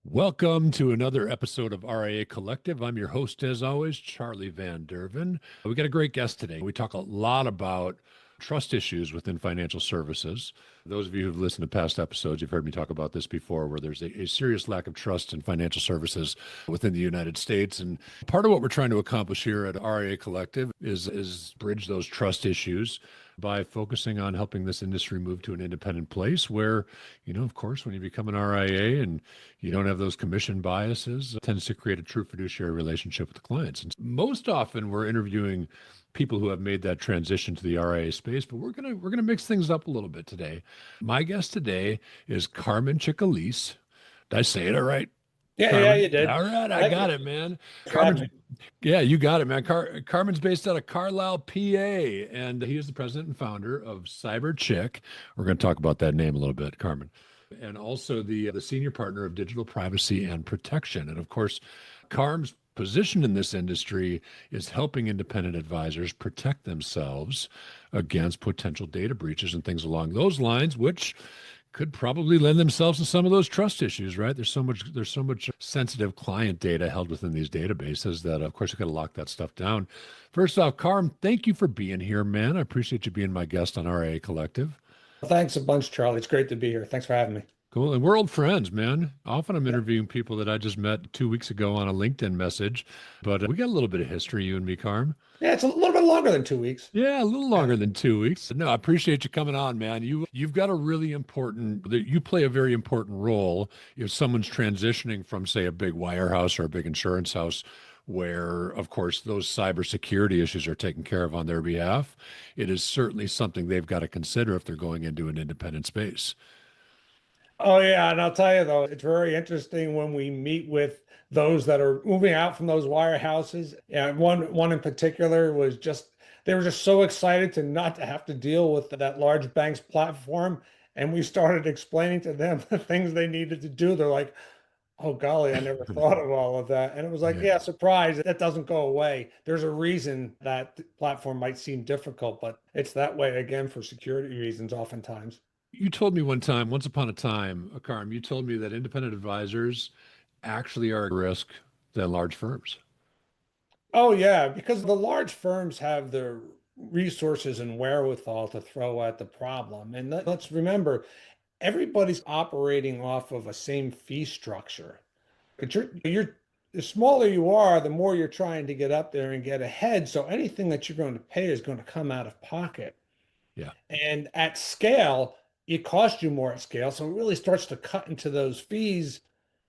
Welcome to another episode of RIA Collective. I'm your host, as always, Charlie Van Derven. We got a great guest today. We talk a lot about trust issues within financial services. Those of you who've listened to past episodes, you've heard me talk about this before, where there's a serious lack of trust in financial services within the United States. And part of what we're trying to accomplish here at RIA Collective is bridge those trust issues by focusing on helping this industry move to an independent place where, of course, when you become an RIA and you don't have those commission biases, it tends to create a true fiduciary relationship with the clients. And most often we're interviewing people who have made that transition to the RIA space, but we're gonna mix things up a little bit today. My guest today is Carmine Cicalese. Did I say it all right? Yeah, Carmen. you did. All right, I Thank got you it, man. for having Carmen's, me. yeah, you got it, man. Carmen's based out of Carlisle, PA, and he is the president and founder of CYBER CIC. We're going to talk about that name a little bit, Carmen, and also the senior partner of digital privacy and protection. And of course, Carm's position in this industry is helping independent advisors protect themselves against potential data breaches and things along those lines, which could probably lend themselves to some of those trust issues, right? There's so much sensitive client data held within these databases that, of course, you got to lock that stuff down. First off, Carm, thank you for being here, man. I appreciate you being my guest on RIA Collective. Well, thanks a bunch, Charlie. It's great to be here. Thanks for having me. Cool. And we're old friends, man. Often I'm Yeah, interviewing people that I just met 2 weeks ago on a LinkedIn message, but we got a little bit of history, you and me, Carm. yeah, it's a little bit longer than 2 weeks. Yeah, a little Yeah. longer than 2 weeks. No, I appreciate you coming on, man. You've got a really important you play a very important role if someone's transitioning from, say, a big wirehouse or a big insurance house, where, of course, those cybersecurity issues are taken care of on their behalf. It is certainly something they've got to consider if they're going into an independent space. Oh, yeah. And I'll tell you, though, it's very interesting when we meet with those that are moving out from those wirehouses. Yeah, one in particular was just, they were just so excited to not to have to deal with that large bank's platform. And we started explaining to them the things they needed to do. They're like, oh golly, I never thought of all of that. And it was like, Yeah. yeah, surprise, that doesn't go away. There's a reason that platform might seem difficult, but it's that way again for security reasons oftentimes. You told me one time, once upon a time, Carm, you told me that independent advisors actually are at risk than large firms. Oh yeah, because the large firms have the resources and wherewithal to throw at the problem. And let's remember, everybody's operating off of a same fee structure. But the smaller you are, the more you're trying to get up there and get ahead. So anything that you're going to pay is going to come out of pocket. Yeah. And at scale, it costs you more at scale. So it really starts to cut into those fees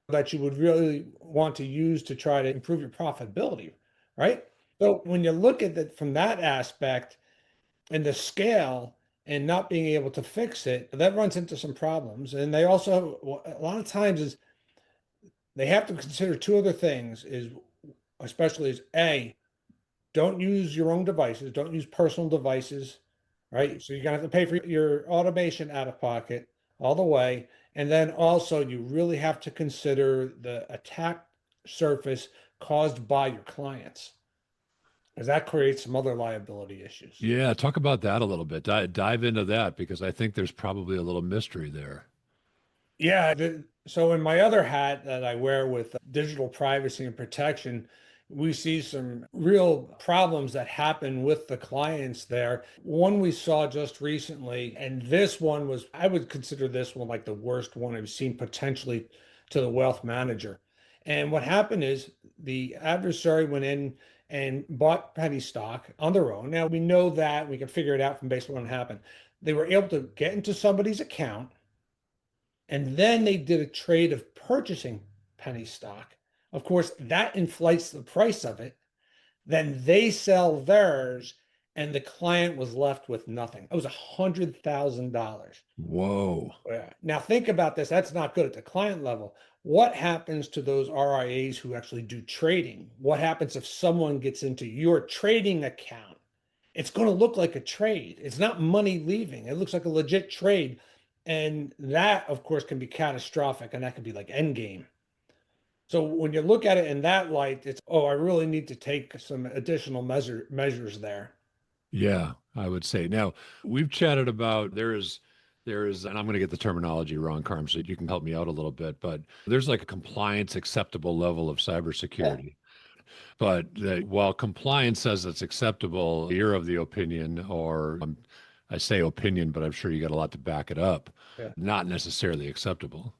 that you would really want to use to try to improve your profitability, right? So when you look at it from that aspect and the scale and not being able to fix it, that runs into some problems. And they also, a lot of times, is they have to consider two other things, is especially is A, don't use your own devices, don't use personal devices, right? So you're gonna have to pay for your automation out of pocket all the way. And then also you really have to consider the attack surface caused by your clients, because that creates some other liability issues. Yeah, talk about that a little bit. Dive into that because I think there's probably a little mystery there. Yeah. So in my other hat that I wear with digital privacy and protection, we see some real problems that happen with the clients there. One we saw just recently, and this one was, I would consider this one like the worst one I've seen potentially to the wealth manager. And what happened is the adversary went in and bought penny stock on their own. Now we know that we can figure it out from based on what happened. They were able to get into somebody's account, and then they did a trade of purchasing penny stock. Of course, that inflates the price of it. Then they sell theirs, and the client was left with nothing. It was $100,000. Whoa. Yeah. Now think about this. That's not good at the client level. What happens to those RIAs who actually do trading? What happens if someone gets into your trading account? It's going to look like a trade. It's not money leaving. It looks like a legit trade. And that, of course, can be catastrophic, and that can be like endgame. So when you look at it in that light, it's, oh, I really need to take some additional measures there. Yeah, I would say. Now, we've chatted about there is There's, and I'm going to get the terminology wrong, Carm, so you can help me out a little bit, but there's like a compliance acceptable level of Yeah. cybersecurity. But while compliance says it's acceptable, you're of the opinion, or I say opinion, but I'm sure you got a lot to back it up, Yeah. not necessarily acceptable.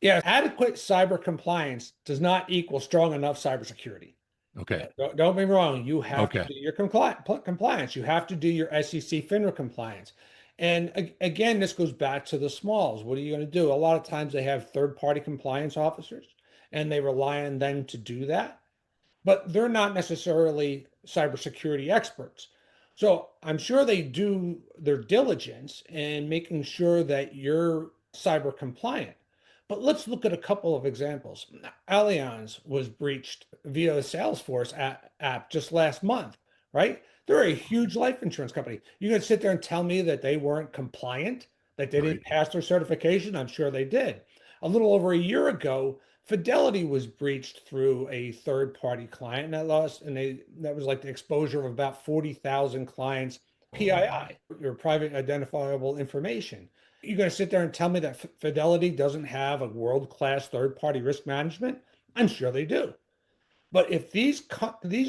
Yeah. Adequate cyber compliance does not equal strong enough cybersecurity. Okay. Don't be wrong. You have to Okay. do your compliance. You have to do your SEC FINRA compliance. And again, this goes back to the smalls. What are you going to do? A lot of times they have third-party compliance officers, and they rely on them to do that, but they're not necessarily cybersecurity experts. So I'm sure they do their diligence in making sure that you're cyber compliant. But let's look at a couple of examples. Allianz was breached via a Salesforce app just last month, right? They're a huge life insurance company. You're going to sit there and tell me that they weren't compliant, that they Right. didn't pass their certification? I'm sure they did. A little over a year ago, Fidelity was breached through a third party client and that was like the exposure of about 40,000 clients PII, your private identifiable information. You're going to sit there and tell me that Fidelity doesn't have a world-class third-party risk management? I'm sure they do. But if these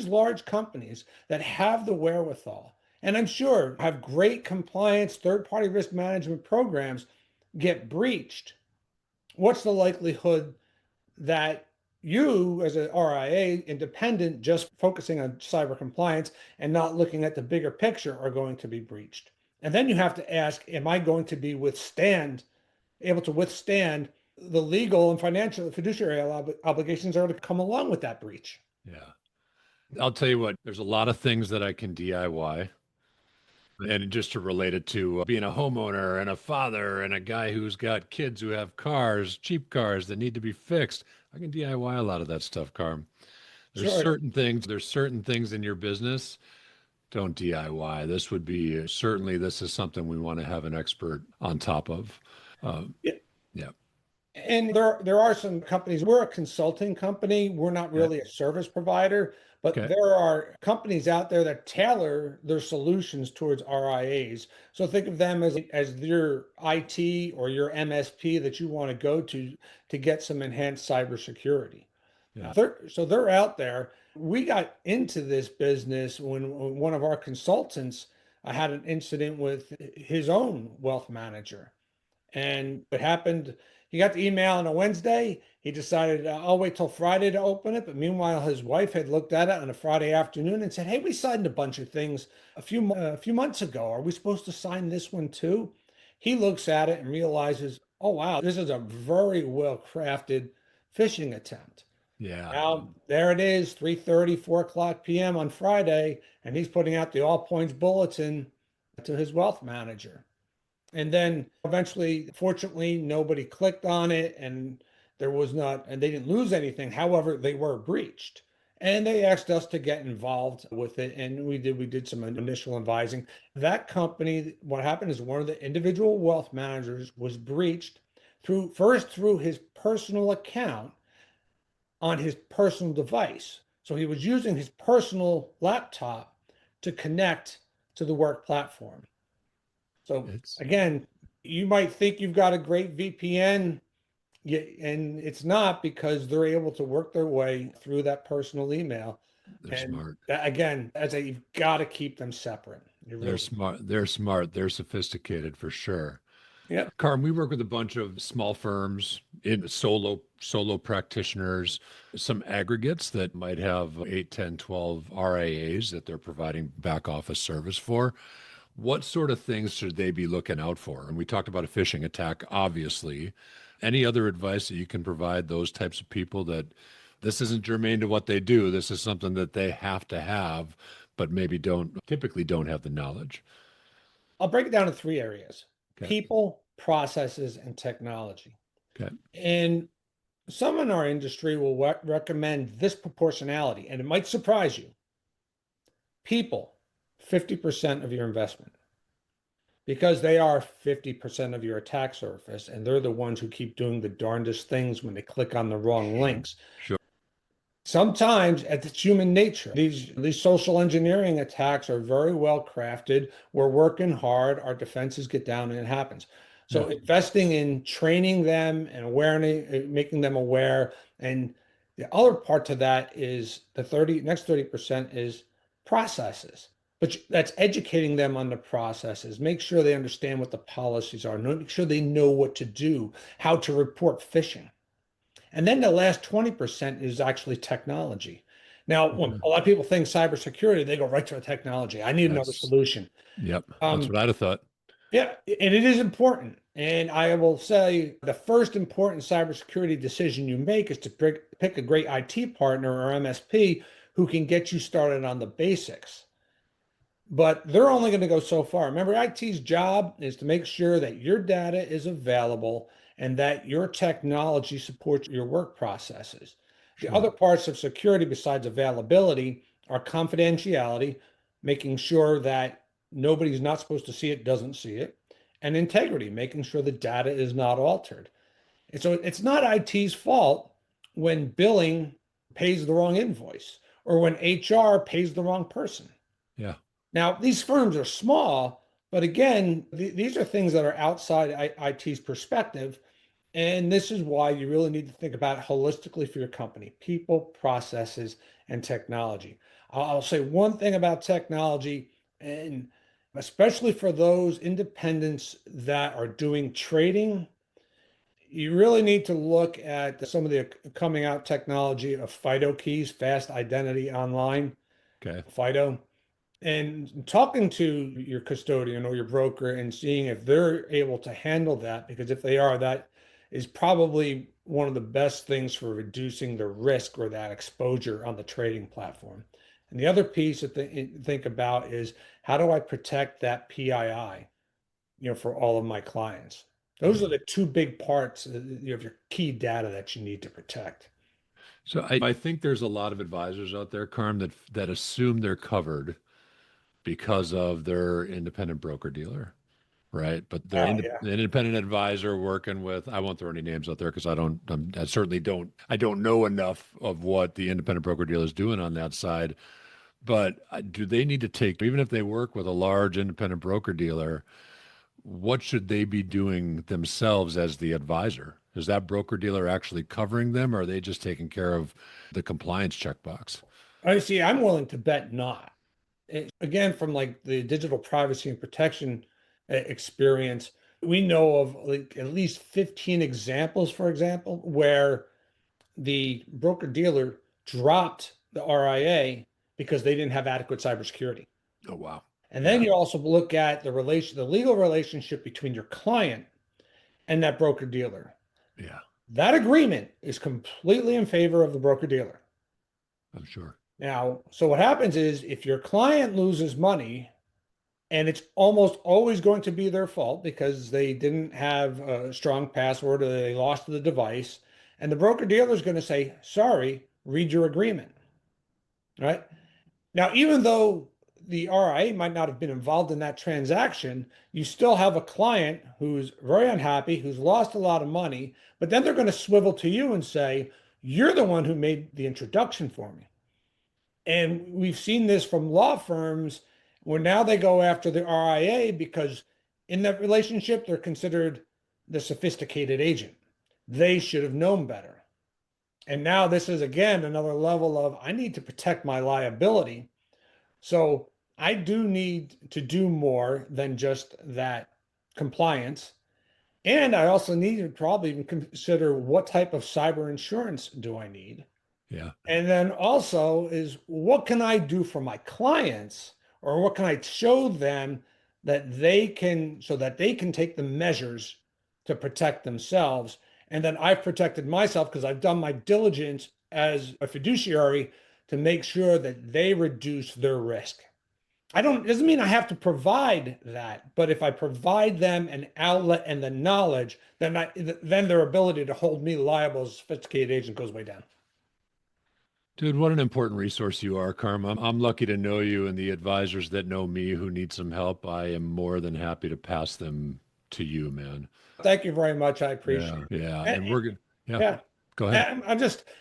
large companies that have the wherewithal, and I'm sure have great compliance third-party risk management programs, get breached, what's the likelihood that you, as an RIA, independent, just focusing on cyber compliance and not looking at the bigger picture, are going to be breached? And then you have to ask, am I going to be able to withstand the legal and financial fiduciary obligations that are to come along with that breach? Yeah. I'll tell you what, there's a lot of things that I can DIY. And just to relate it to being a homeowner and a father and a guy who's got kids who have cars, cheap cars that need to be fixed, I can DIY a lot of that stuff, Carm. Sure. There's certain things in your business, don't DIY. This would be certainly, this is something we want to have an expert on top of. Um, Yeah. yeah. And there are some companies. We're a consulting company. We're not Okay. really a service provider, but Okay. there are companies out there that tailor their solutions towards RIAs. So think of them as your IT or your MSP that you want to go to get some enhanced cybersecurity. Yeah. So they're out there. We got into this business when one of our consultants had an incident with his own wealth manager. And it happened, he got the email on a Wednesday. He decided, I'll wait till Friday to open it. But meanwhile, his wife had looked at it on a Friday afternoon and said, hey, we signed a bunch of things a few months ago. Are we supposed to sign this one too? He looks at it and realizes, oh, wow, this is a very well crafted phishing attempt. Yeah. Now, there it is, 3:30, 4 o'clock p.m. on Friday, and he's putting out the all points bulletin to his wealth manager. And then eventually, fortunately, nobody clicked on it and they didn't lose anything. However, they were breached. And they asked us to get involved with it. And we did some initial advising. That company, what happened is one of the individual wealth managers was breached through his personal account on his personal device. So he was using his personal laptop to connect to the work platform. So It's, again, you might think you've got a great VPN, and it's not, because they're able to work their way through that personal email. they're And smart. that, again, you've got to keep them separate. You They're really, smart. They're smart. They're sophisticated for sure. yeah, Carm, we work with a bunch of small firms in solo practitioners, some aggregates that might have 8, 10, 12 RIAs that they're providing back office service for. What sort of things should they be looking out for? And we talked about a phishing attack, obviously. Any other advice that you can provide those types of people that this isn't germane to what they do? This is something that they have to have, but maybe typically don't have the knowledge. I'll break it down in three areas: Okay. people, processes, and technology. Okay. And some in our industry will recommend this proportionality, and it might surprise you. People, 50% of your investment, because they are 50% of your attack surface, and they're the ones who keep doing the darndest things when they click on the wrong Sure. links. Sure. Sometimes it's human nature. These social engineering attacks are very well crafted. We're working hard, our defenses get down, and it happens. Yeah. So investing in training them and awareness, making them aware. And the other part to that is the next 30% is processes. But that's educating them on the processes. Make sure they understand what the policies are. Make sure they know what to do, how to report phishing. And then the last 20% is actually technology. Now, when Okay. a lot of people think cybersecurity, they go right to the technology. I need another That's, solution. yep. That's Um, what I'd have thought. yeah, and it is important. And I will say the first important cybersecurity decision you make is to pick a great IT partner or MSP who can get you started on the basics. But they're only going to go so far. Remember, IT's job is to make sure that your data is available and that your technology supports your work processes. The Sure. other parts of security, besides availability, are confidentiality, making sure that nobody's not supposed to see it, doesn't see it, and integrity, making sure the data is not altered. And so it's not IT's fault when billing pays the wrong invoice or when HR pays the wrong person. Yeah. Now, these firms are small, but again, these are things that are outside IT's perspective. And this is why you really need to think about it holistically for your company: people, processes, and technology. I'll say one thing about technology, and especially for those independents that are doing trading, you really need to look at some of the coming out technology of FIDO keys, fast identity online, Okay. FIDO, and talking to your custodian or your broker and seeing if they're able to handle that, because if they are, that is probably one of the best things for reducing the risk or that exposure on the trading platform. And the other piece to think about is, how do I protect that PII, for all of my clients? Those Yeah. are the two big parts of your key data that you need to protect. So I think there's a lot of advisors out there, Carm, that assume they're covered because of their independent broker dealer, right? But they're Oh, yeah. an independent advisor working with, I won't throw any names out there because I certainly I don't know enough of what the independent broker dealer is doing on that side. But do they need to take, even if they work with a large independent broker dealer, what should they be doing themselves as the advisor? Is that broker dealer actually covering them, or are they just taking care of the compliance checkbox? I see. I'm willing to bet not. Again, from like the digital privacy and protection experience, we know of like at least 15 examples, for example, where the broker dealer dropped the RIA because they didn't have adequate cybersecurity. Oh, wow. And then Yeah. you also look at the legal relationship between your client and that broker dealer. Yeah, That agreement is completely in favor of the broker dealer. I'm sure. Now, so what happens is if your client loses money, and it's almost always going to be their fault because they didn't have a strong password or they lost the device, and the broker dealer is going to say, sorry, read your agreement. Right? Now, even though the RIA might not have been involved in that transaction, you still have a client who's very unhappy, who's lost a lot of money, but then they're going to swivel to you and say, you're the one who made the introduction for me. And we've seen this from law firms where now they go after the RIA because in that relationship, they're considered the sophisticated agent. They should have known better. And now this is again another level of, I need to protect my liability. So I do need to do more than just that compliance. And I also need to probably even consider, what type of cyber insurance do I need? Yeah. And then also is, what can I do for my clients, or what can I show them that they can, so that they can take the measures to protect themselves. And then I've protected myself because I've done my diligence as a fiduciary to make sure that they reduce their risk. Doesn't mean I have to provide that, but if I provide them an outlet and the knowledge, then their ability to hold me liable as a sophisticated agent goes way down. Dude, what an important resource you are, Carm. I'm lucky to know you, and the advisors that know me who need some help, I am more than happy to pass them to you, man. Thank you very much. I Yeah. appreciate it. Yeah. And- And we're good. Yeah. yeah. Go ahead.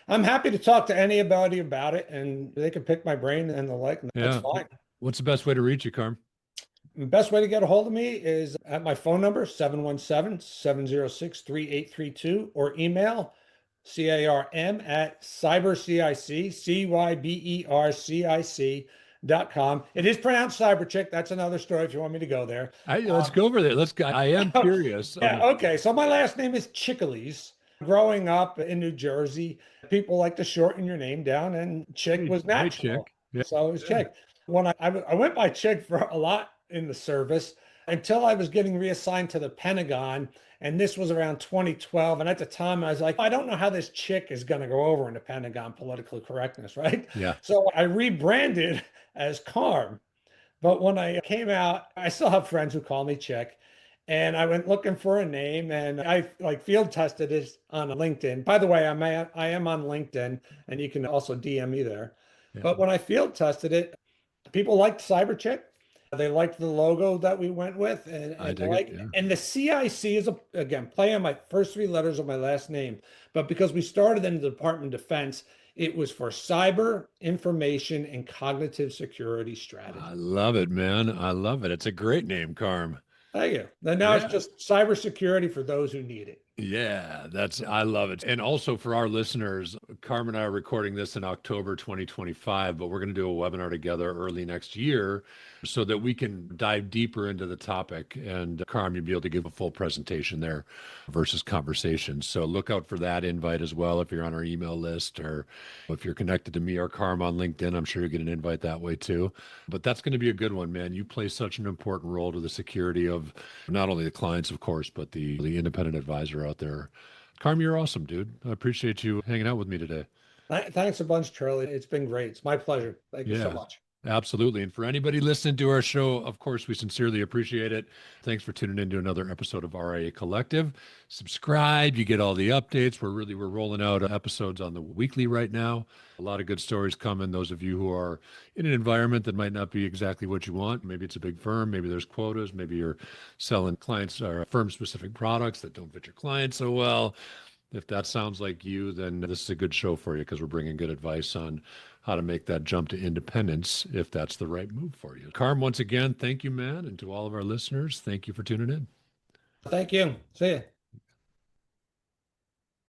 I'm happy to talk to anybody about it, and they can pick my brain and the like. And that's Yeah. fine. What's the best way to reach you, Carm? The best way to get a hold of me is at my phone number, 717-706-3832, or email CARM at CyberCIC, CYBERCIC.com. It is pronounced CyberChick. That's another story if you want me to go there. Let's go over there. Let's go. I am curious. Yeah, okay. So my last name is Cicalese. Growing up in New Jersey, people like to shorten your name down, and Chick was Hey, natural. Chick. Yeah. So it was Yeah. Chick. When I went by Chick for a lot in the service until I was getting reassigned to the Pentagon. And this was around 2012. And at the time, I was like, I don't know how this Chick is going to go over in the Pentagon political correctness, right? Yeah. So I rebranded as Carm. But when I came out, I still have friends who call me Chick. And I went looking for a name, and I like field tested it on LinkedIn. By the way, I am on LinkedIn, and you can also DM me there. Yeah. But when I field tested it, people liked CyberCheck. They liked the logo that we went with, and I dig it. Yeah. and the CIC is again play on my first three letters of my last name. But because we started in the Department of Defense, it was for cyber information and cognitive security strategy. I love it, man. I love it. It's a great name, Carm. Thank you. And now Yeah. it's just cybersecurity for those who need it. Yeah, I love it. And also for our listeners, Carm and I are recording this in October 2025, but we're going to do a webinar together early next year so that we can dive deeper into the topic. And Carm, you'll be able to give a full presentation there versus conversation. So look out for that invite as well if you're on our email list, or if you're connected to me or Carm on LinkedIn, I'm sure you get an invite that way too. But that's going to be a good one, man. You play such an important role to the security of not only the clients, of course, but the independent advisor out there. Carm, you're awesome, dude. I appreciate you hanging out with me today. Thanks a bunch, Charlie. It's been great. It's my pleasure. Thank you so Yeah. much. Absolutely. And for anybody listening to our show, of course, we sincerely appreciate it. Thanks for tuning in to another episode of RIA Collective. Subscribe, you get all the updates. We're rolling out episodes on the weekly right now. A lot of good stories coming. Those of you who are in an environment that might not be exactly what you want, maybe it's a big firm, maybe there's quotas, maybe you're selling clients or firm specific products that don't fit your clients so well. If that sounds like you, then this is a good show for you because we're bringing good advice on how to make that jump to independence if that's the right move for you. Carm, once again, thank you, man. And to all of our listeners, thank you for tuning in. Thank you. See you.